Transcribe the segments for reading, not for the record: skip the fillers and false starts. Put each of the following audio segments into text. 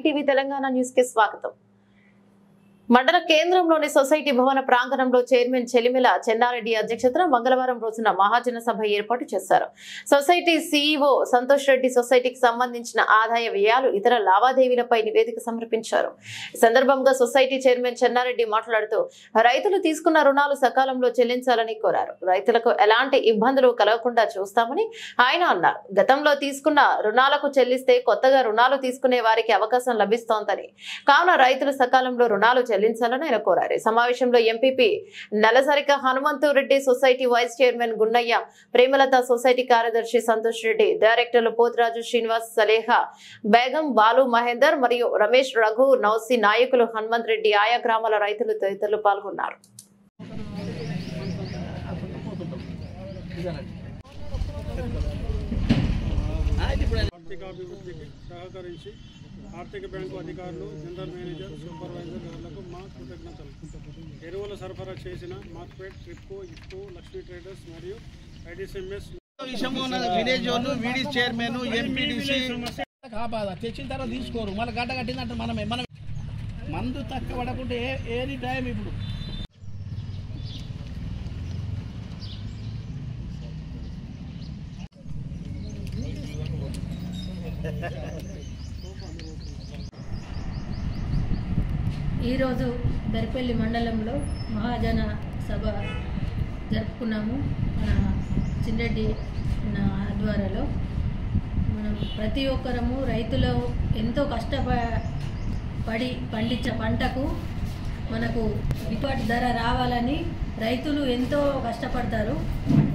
ETV Telangana news కి స్వాగతం. మండల కేంద్రంలోని సొసైటీ భవన ప్రాంగణంలో చైర్మన్ చెలిమెల చెన్నారెడ్డి అధ్యక్షతన మంగళవారం రోజున మహాజన సభ ఏర్పాటు చేశారు. సొసైటీ సీఈఓ సంతోష్ రెడ్డి సొసైటీకి సంబంధించిన ఆదాయ వ్యయాలు ఇతర లావాదేవీలపై నివేదిక సమర్పించారు. ఈ సందర్భంగా సొసైటీ చైర్మన్ చెన్నారెడ్డి మాట్లాడుతూ రైతులు తీసుకున్న రుణాలు సకాలంలో చెల్లించాలని కోరారు. రైతులకు ఎలాంటి ఇబ్బందులు కలగకుండా చూస్తామని ఆయన అన్నారు. గతంలో తీసుకున్న రుణాలకు చెల్లిస్తే కొత్తగా రుణాలు తీసుకునే వారికి అవకాశం లభిస్తోందని, కావున రైతులు సకాలంలో రుణాలు చెల్లించాలని ఆయన కోరారు. సమావేశంలో MPP Nalasarika Hanumanthu Reddy, society vice chairman Gunnaiah, Premalatha, society కార్యదర్శి సంతోష్ రెడ్డి, డైరెక్టర్లు పోతురాజు శ్రీనివాస్, సలేహా బేగం, బాలు మహేందర్ మరియు రమేష్, రఘు, నౌసి, నాయకులు హనుమంత్ రెడ్డి, ఆయా గ్రామాల రైతులు తదితరులు పాల్గొన్నారు. ఆర్థిక బ్యాంకు అధికారులు, జనరల్ మేనేజర్, సూపర్వైజర్లకు మా కృతజ్ఞతలు. ఎరువుల సరఫరా చేసిన మార్కెట్, ట్రిప్కో, ఇఫ్కో, లక్ష్మీ ట్రేడర్స్ మరియు ఐడిసిఎంఎస్ విలేజ్ వాళ్ళు, వీడీ చైర్మన్, ఎంపీడీసీ తెచ్చిన తర్వాత తీసుకోరు. మళ్ళీ గడ్డ కట్టిందంటే మనం మందు తక్కువ పడకుంటే ఏది టైం ఇప్పుడు ఈరోజు దర్పల్లి మండలంలో మహాజన సభ జరుపుకున్నాము. మన చిన్నరెడ్డి ఆధ్వర్యంలో మనం ప్రతి ఒక్కరము రైతులు ఎంతో కష్టపడి పండించే పంటకు మనకు గిట్టుబాటు ధర రావాలని రైతులు ఎంతో కష్టపడతారు.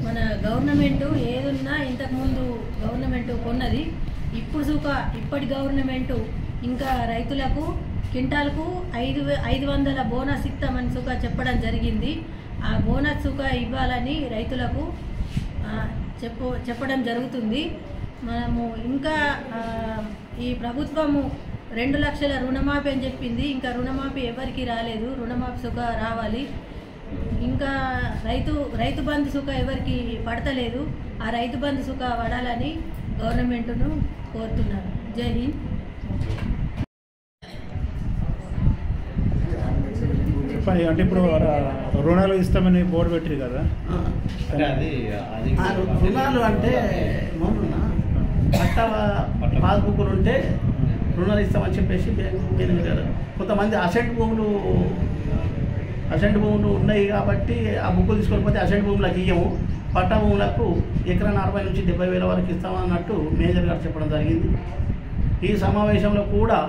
మన గవర్నమెంటు ఏదున్నా ఇంతకుముందు గవర్నమెంటు కొన్నది, ఇప్పటి గవర్నమెంటు ఇంకా రైతులకు క్వింటాల్కు 500 బోనస్ ఇస్తామని సుఖ చెప్పడం జరిగింది. ఆ బోనస్ సుఖ ఇవ్వాలని రైతులకు చెప్పడం జరుగుతుంది. మనము ఇంకా ఈ ప్రభుత్వము 2 లక్షల రుణమాఫీ అని చెప్పింది. ఇంకా రుణమాఫీ ఎవరికి రాలేదు. రుణమాఫీ సుఖ రావాలి. ఇంకా రైతు బంధు సుఖ ఎవరికి పడతలేదు. ఆ రైతు బంధు సుఖ పడాలని గవర్నమెంట్ను కోరుతున్నారు. జై హింద్. అంటే ఇప్పుడు రుణాలు ఇస్తామని బోర్డు పెట్టారు కదా, రుణాలు అంటే పట్ట పాస్బుక్లు ఉంటే రుణాలు ఇస్తామని చెప్పేసి బ్యాంకు. కొంతమంది అసెంట్ భూములు ఉన్నాయి కాబట్టి ఆ బుక్కులు తీసుకొని పోతే అసెంట్ భూములకు ఇయ్యము, పట్ట భూములకు ఎకరా 40 నుంచి 70,000 వరకు ఇస్తామన్నట్టు మేనేజర్ గారు చెప్పడం జరిగింది. ఈ సమావేశంలో కూడా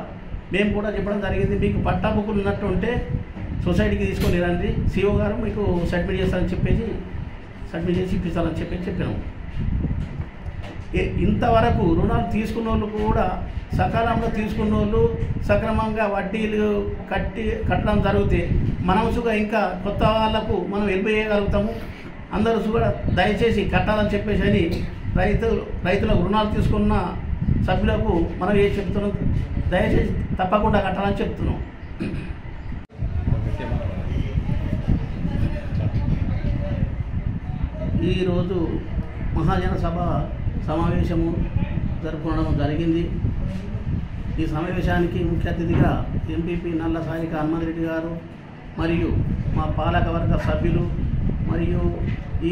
మేము కూడా చెప్పడం జరిగింది, మీకు పట్టా బుక్కులు ఉన్నట్టు ఉంటే సొసైటీకి తీసుకొని రండి, సిఓ గారు మీకు సబ్మిట్ చేస్తారని చెప్పేసి ఇప్పిస్తారని చెప్పినాము. ఇంతవరకు రుణాలు తీసుకున్న వాళ్ళు కూడా సకాలంలో తీసుకున్న వాళ్ళు సక్రమంగా వడ్డీలు కట్టడం జరిగితే మనసుగా ఇంకా కొత్త వాళ్ళకు మనం వెళ్ళిపోయగలుగుతాము. అందరూ కూడా దయచేసి కట్టాలని చెప్పేసి అని రైతులకు రుణాలు తీసుకున్న సభ్యులకు మనం ఏం చెప్తున్నాం, దయచేసి తప్పకుండా కట్టాలని చెప్తున్నాం. ఈరోజు మహాజన సభ సమావేశము జరుపుకోవడం జరిగింది. ఈ సమావేశానికి ముఖ్య అతిథిగా ఎంపీపీ నల్లసారిక హనుమంత్ రెడ్డి గారు మరియు మా పాలకవర్గ సభ్యులు మరియు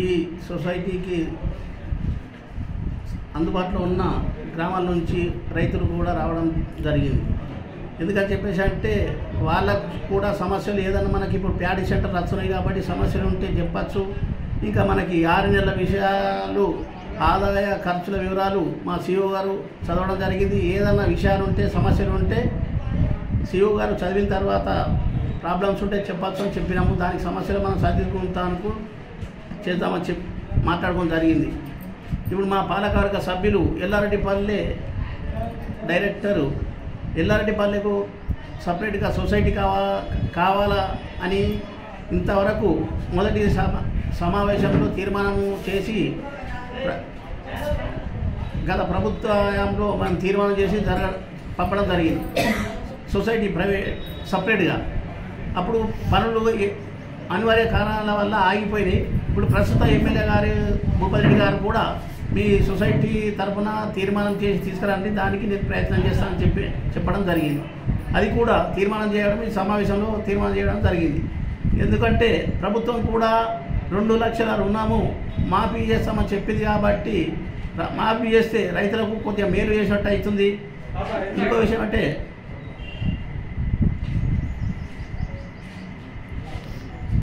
ఈ సొసైటీకి అందుబాటులో ఉన్న గ్రామాల నుంచి రైతులు కూడా రావడం జరిగింది. ఎందుకని చెప్పేసి అంటే వాళ్ళకు కూడా సమస్యలు ఏదన్నా మనకి ఇప్పుడు ప్యాడీ సెంటర్ వస్తున్నాయి కాబట్టి సమస్యలు ఉంటే చెప్పచ్చు. ఇంకా మనకి 6 నెలల విషయాలు, ఆదాయ ఖర్చుల వివరాలు మా సిఓ గారు చదవడం జరిగింది. ఏదన్నా విషయాలు ఉంటే, సమస్యలు ఉంటే సిఓ గారు చదివిన తర్వాత ప్రాబ్లమ్స్ ఉంటే చెప్పచ్చు అని చెప్పినాము. దానికి సమస్యలు మనం సరిదిద్దుకుంటానికి చేద్దామని మాట్లాడుకోవడం జరిగింది. ఇప్పుడు మా పాలకవర్గ సభ్యులు ఎల్లారెడ్డిపల్లె డైరెక్టరు ఎల్లారెడ్డిపల్లెకు సపరేట్గా సొసైటీ కావాలా అని ఇంతవరకు మొదటి సమావేశంలో తీర్మానము చేసి గత ప్రభుత్వంలో మనం తీర్మానం చేసి పంపడం జరిగింది. సొసైటీ ప్రైవేట్ సపరేట్గా అప్పుడు పనులు అనివార్య కారణాల వల్ల ఆగిపోయినాయి. ఇప్పుడు ప్రస్తుత ఎమ్మెల్యే గారు భూపతి రెడ్డి గారు కూడా మీ సొసైటీ తరఫున తీర్మానం చేసి తీసుకురండి, దానికి నేను ప్రయత్నం చేస్తానని చెప్పడం జరిగింది. అది కూడా తీర్మానం చేయడం ఈ సమావేశంలో తీర్మానం చేయడం జరిగింది. ఎందుకంటే ప్రభుత్వం కూడా 2 లక్షల రుణము మాఫీ చేస్తామని చెప్పింది కాబట్టి మాఫీ చేస్తే రైతులకు కొద్దిగా మేలు చేసినట్టు అవుతుంది. ఇంకో విషయం అంటే